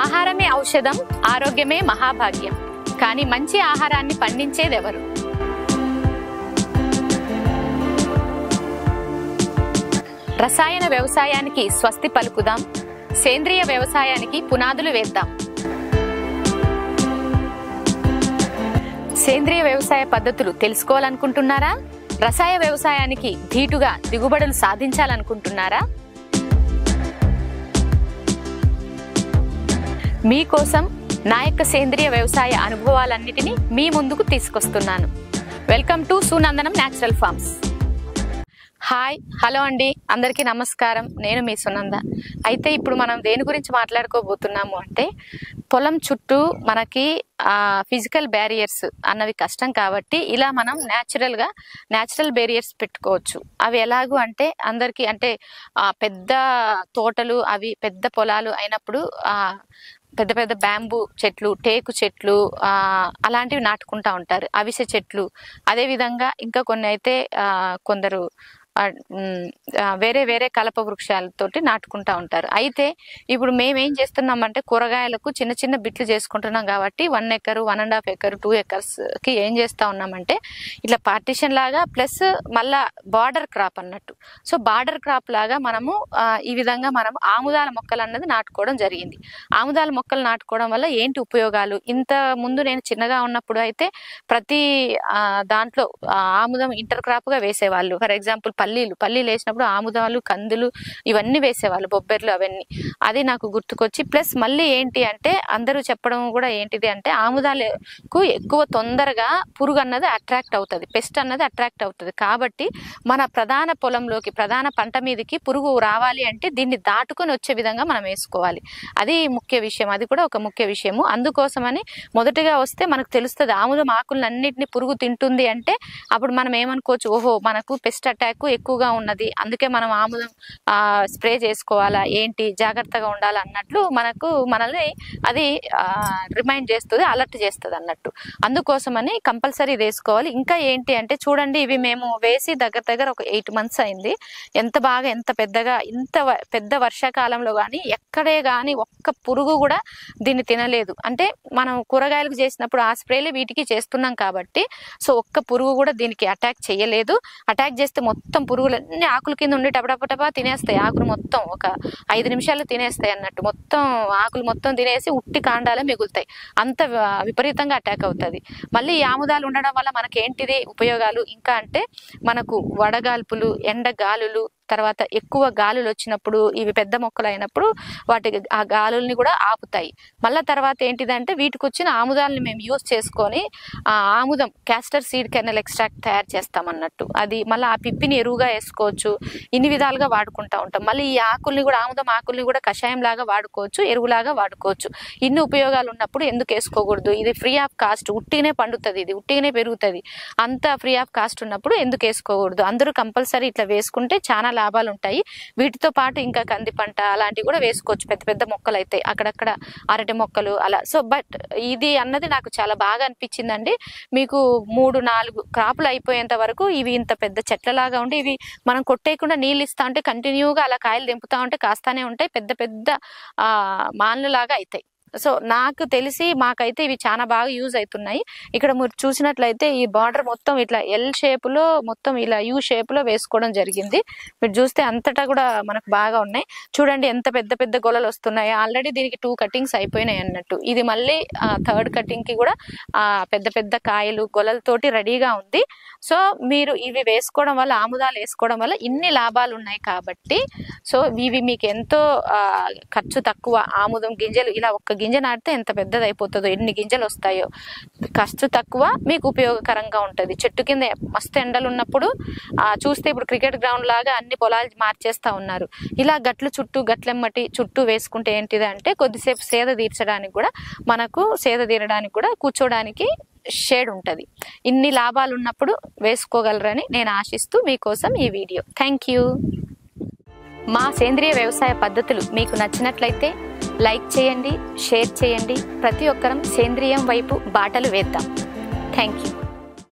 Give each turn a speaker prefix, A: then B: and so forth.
A: ఆహారమే ఔషధం, ఆరోగ్యమే మహాభాగ్యం. కానీ మంచి ఆహారాన్ని పండించేదెవరు? రసాయన వ్యవసాయానికి స్వస్తి పలుకుదాం, సేంద్రియ వ్యవసాయానికి పునాదులు వేద్దాం. సేంద్రియ వ్యవసాయ పద్ధతులు తెలుసుకోవాలనుకుంటున్నారా? రసాయన వ్యవసాయానికి ధీటుగా దిగుబడులు సాధించాలనుకుంటున్నారా? మీకోసం నా యొక్క సేంద్రియ వ్యవసాయ అనుభవాలన్నిటినీ మీ ముందుకు తీసుకొస్తున్నాను. Welcome to Sunandanam natural farms. Hi, hello అండి, అందరికీ నమస్కారం. నేను మీ సునంద. అయితే ఇప్పుడు మనం దేని గురించి మాట్లాడుకోబోతున్నాము అంటే, పొలం చుట్టూ మనకి ఫిజికల్ బ్యారియర్స్ అన్నవి కష్టం కాబట్టి ఇలా మనం న్యాచురల్ బ్యారియర్స్ పెట్టుకోవచ్చు. అవి ఎలాగూ అంటే అందరికీ అంటే పెద్ద తోటలు అవి పెద్ద పొలాలు అయినప్పుడు పెద్ద పెద్ద బ్యాంబూ చెట్లు, టేకు చెట్లు అలాంటివి నాటుకుంటా ఉంటారు. అవిసె చెట్లు, అదేవిధంగా ఇంకా కొన్ని అయితే కొందరు వేరే వేరే కలప వృక్షాలతోటి నాటుకుంటా ఉంటారు. అయితే ఇప్పుడు మేమేం చేస్తున్నామంటే కూరగాయలకు చిన్న చిన్న బిట్లు చేసుకుంటున్నాం కాబట్టి 1 ఎకరు, 1.5 ఎకరు, 2 ఎకర్స్కి ఏం చేస్తా ఉన్నామంటే ఇట్లా పార్టీషన్ లాగా ప్లస్ మళ్ళా బార్డర్ క్రాప్ అన్నట్టు. సో బార్డర్ క్రాప్ లాగా మనము ఈ విధంగా మనం ఆముదాల మొక్కలు అన్నది నాటుకోవడం జరిగింది. ఆముదాల మొక్కలు నాటుకోవడం వల్ల ఏంటి ఉపయోగాలు? ఇంత ముందు నేను చిన్నగా ఉన్నప్పుడు అయితే ప్రతి దాంట్లో ఆముదం ఇంటర్ క్రాప్ గా వేసేవాళ్ళు. ఫర్ ఎగ్జాంపుల్ పల్లీలు వేసినప్పుడు ఆముదాలు, కందులు ఇవన్నీ వేసేవాళ్ళు, బొబ్బెర్లు అవన్నీ. అది నాకు గుర్తుకొచ్చి ప్లస్ మళ్ళీ ఏంటి అంటే అందరూ చెప్పడం కూడా ఏంటిది అంటే ఆముదాలకు ఎక్కువ తొందరగా పురుగు అన్నది అట్రాక్ట్ అవుతుంది, పెస్ట్ అన్నది అట్రాక్ట్ అవుతుంది. కాబట్టి మన ప్రధాన పొలంలోకి ప్రధాన పంట మీదకి పురుగు రావాలి అంటే దీన్ని దాటుకొని వచ్చే విధంగా మనం వేసుకోవాలి. అది ముఖ్య విషయం, అది కూడా ఒక ముఖ్య విషయము. అందుకోసమని మొదటిగా వస్తే మనకు తెలుస్తుంది ఆముదం ఆకులను అన్నిటిని పురుగు తింటుంది అంటే అప్పుడు మనం ఏమనుకోవచ్చు, ఓహో మనకు పెస్ట్ అటాక్ ఎక్కువగా ఉన్నది, అందుకే మనం ఆముదం స్ప్రే చేసుకోవాలా ఏంటి, జాగ్రత్తగా ఉండాలి అన్నట్లు మనల్ని అది రిమైండ్ చేస్తుంది, అలర్ట్ చేస్తుంది అన్నట్టు. అందుకోసమని కంపల్సరీ వేసుకోవాలి. ఇంకా ఏంటి అంటే చూడండి, ఇవి మేము వేసి దగ్గర ఒక 8 months అయింది. ఎంత బాగా ఎంత పెద్దగా ఇంత పెద్ద వర్షాకాలంలో కానీ ఎక్కడే కానీ ఒక్క పురుగు కూడా దీన్ని తినలేదు. అంటే మనం కూరగాయలకు చేసినప్పుడు ఆ స్ప్రేలు వీటికి చేస్తున్నాం కాబట్టి సో ఒక్క పురుగు కూడా దీనికి అటాక్ చేయలేదు. అటాక్ చేస్తే మొత్తం పురుగులన్నీ ఆకుల కింద ఉండి టపటపటపా తినేస్తాయి. ఆకులు మొత్తం ఒక 5 నిమిషాలు తినేస్తాయి అన్నట్టు. మొత్తం ఆకులు మొత్తం తినేసి ఉట్టి కాండాలే మిగులుతాయి. అంత విపరీతంగా అటాక్ అవుతుంది. మళ్ళీ ఈ ఆముదాలు ఉండడం వల్ల మనకేంటిది ఉపయోగాలు ఇంకా అంటే మనకు వడగాల్పులు, ఎండగాలులు, తర్వాత ఎక్కువ గాలులు వచ్చినప్పుడు ఇవి పెద్ద మొక్కలు అయినప్పుడు వాటికి ఆ గాలుల్ని కూడా ఆపుతాయి. మళ్ళీ తర్వాత ఏంటిదంటే వీటికి వచ్చిన ఆముదాలని మేము యూజ్ చేసుకొని ఆముదం క్యాస్టర్ సీడ్ కెర్నల్ ఎక్స్ట్రాక్ట్ తయారు చేస్తాం అన్నట్టు. అది మళ్ళీ ఆ పిప్పిని ఎరువుగా వేసుకోవచ్చు, ఇన్ని విధాలుగా వాడుకుంటూ ఉంటాం. మళ్ళీ ఈ ఆకుల్ని కూడా ఆముదం ఆకుల్ని కూడా కషాయం లాగా వాడుకోవచ్చు, ఎరువులాగా వాడుకోవచ్చు. ఇన్ని ఉపయోగాలు ఉన్నప్పుడు ఎందుకు వేసుకోకూడదు? ఇది ఫ్రీ ఆఫ్ కాస్ట్, ఉట్టిగానే పండుతుంది, ఇది ఉట్టిగానే పెరుగుతుంది. అంత ఫ్రీ ఆఫ్ కాస్ట్ ఉన్నప్పుడు ఎందుకు వేసుకోకూడదు? అందరూ కంపల్సరీ ఇట్లా వేసుకుంటే చాలా లాభాలు ఉంటాయి. వీటితో పాటు ఇంకా కంది పంట అలాంటివి కూడా వేసుకోవచ్చు. పెద్ద పెద్ద మొక్కలు అయితే అక్కడక్కడ అరటి మొక్కలు అలా. సో బట్ ఇది అన్నది నాకు చాలా బాగా అనిపించిందండి. మీకు 3-4 క్రాపులు అయిపోయేంత వరకు ఇవి ఇంత పెద్ద చెట్లలాగా ఉండి ఇవి మనం కొట్టేయకుండా నీళ్ళు ఇస్తా ఉంటే కంటిన్యూగా అలా కాయలు దింపుతా ఉంటే కాస్తానే ఉంటాయి, పెద్ద పెద్ద మాన్లు లాగా అవుతాయి. సో నాకు తెలిసి మాకైతే ఇవి చాలా బాగా యూజ్ అవుతున్నాయి. ఇక్కడ మీరు చూసినట్లయితే ఈ బార్డర్ మొత్తం ఇట్లా ఎల్ షేపులో మొత్తం ఇలా యూ షేపులో వేసుకోవడం జరిగింది. మీరు చూస్తే అంతటా కూడా మనకు బాగా ఉన్నాయి. చూడండి ఎంత పెద్ద పెద్ద గొలలు వస్తున్నాయి. ఆల్రెడీ దీనికి 2 కటింగ్స్ అయిపోయినాయి అన్నట్టు. ఇది మళ్ళీ 3rd కటింగ్కి కూడా పెద్ద పెద్ద కాయలు గొలలతోటి రెడీగా ఉంది. సో మీరు ఇవి వేసుకోవడం వల్ల, ఆముదాలు వేసుకోవడం వల్ల ఇన్ని లాభాలు ఉన్నాయి కాబట్టి సో ఇవి మీకు ఎంతో ఖర్చు తక్కువ. ఆముదం గింజలు ఇలా ఒక్క గింజ నాటితే ఎంత పెద్దది అయిపోతుందో, ఎన్ని గింజలు వస్తాయో. ఖర్చు తక్కువ, మీకు ఉపయోగకరంగా ఉంటుంది. చెట్టు కింద మస్తు ఎండలు ఉన్నప్పుడు చూస్తే ఇప్పుడు క్రికెట్ గ్రౌండ్ లాగా అన్ని పొలాలు మార్చేస్తా ఉన్నారు. ఇలా గట్లెమ్మటి చుట్టూ వేసుకుంటే ఏంటిది అంటే కొద్దిసేపు సేద తీరడానికి కూడా కూర్చోడానికి షేడ్ ఉంటుంది. ఇన్ని లాభాలు ఉన్నప్పుడు వేసుకోగలరని నేను ఆశిస్తూ మీకోసం ఈ వీడియో. Thank you. మా సేంద్రియ వ్యవసాయ పద్ధతులు మీకు నచ్చినట్లయితే లైక్ చేయండి, షేర్ చేయండి. ప్రతి ఒక్కరం సేంద్రియం వైపు బాటలు వేద్దాం. Thank you.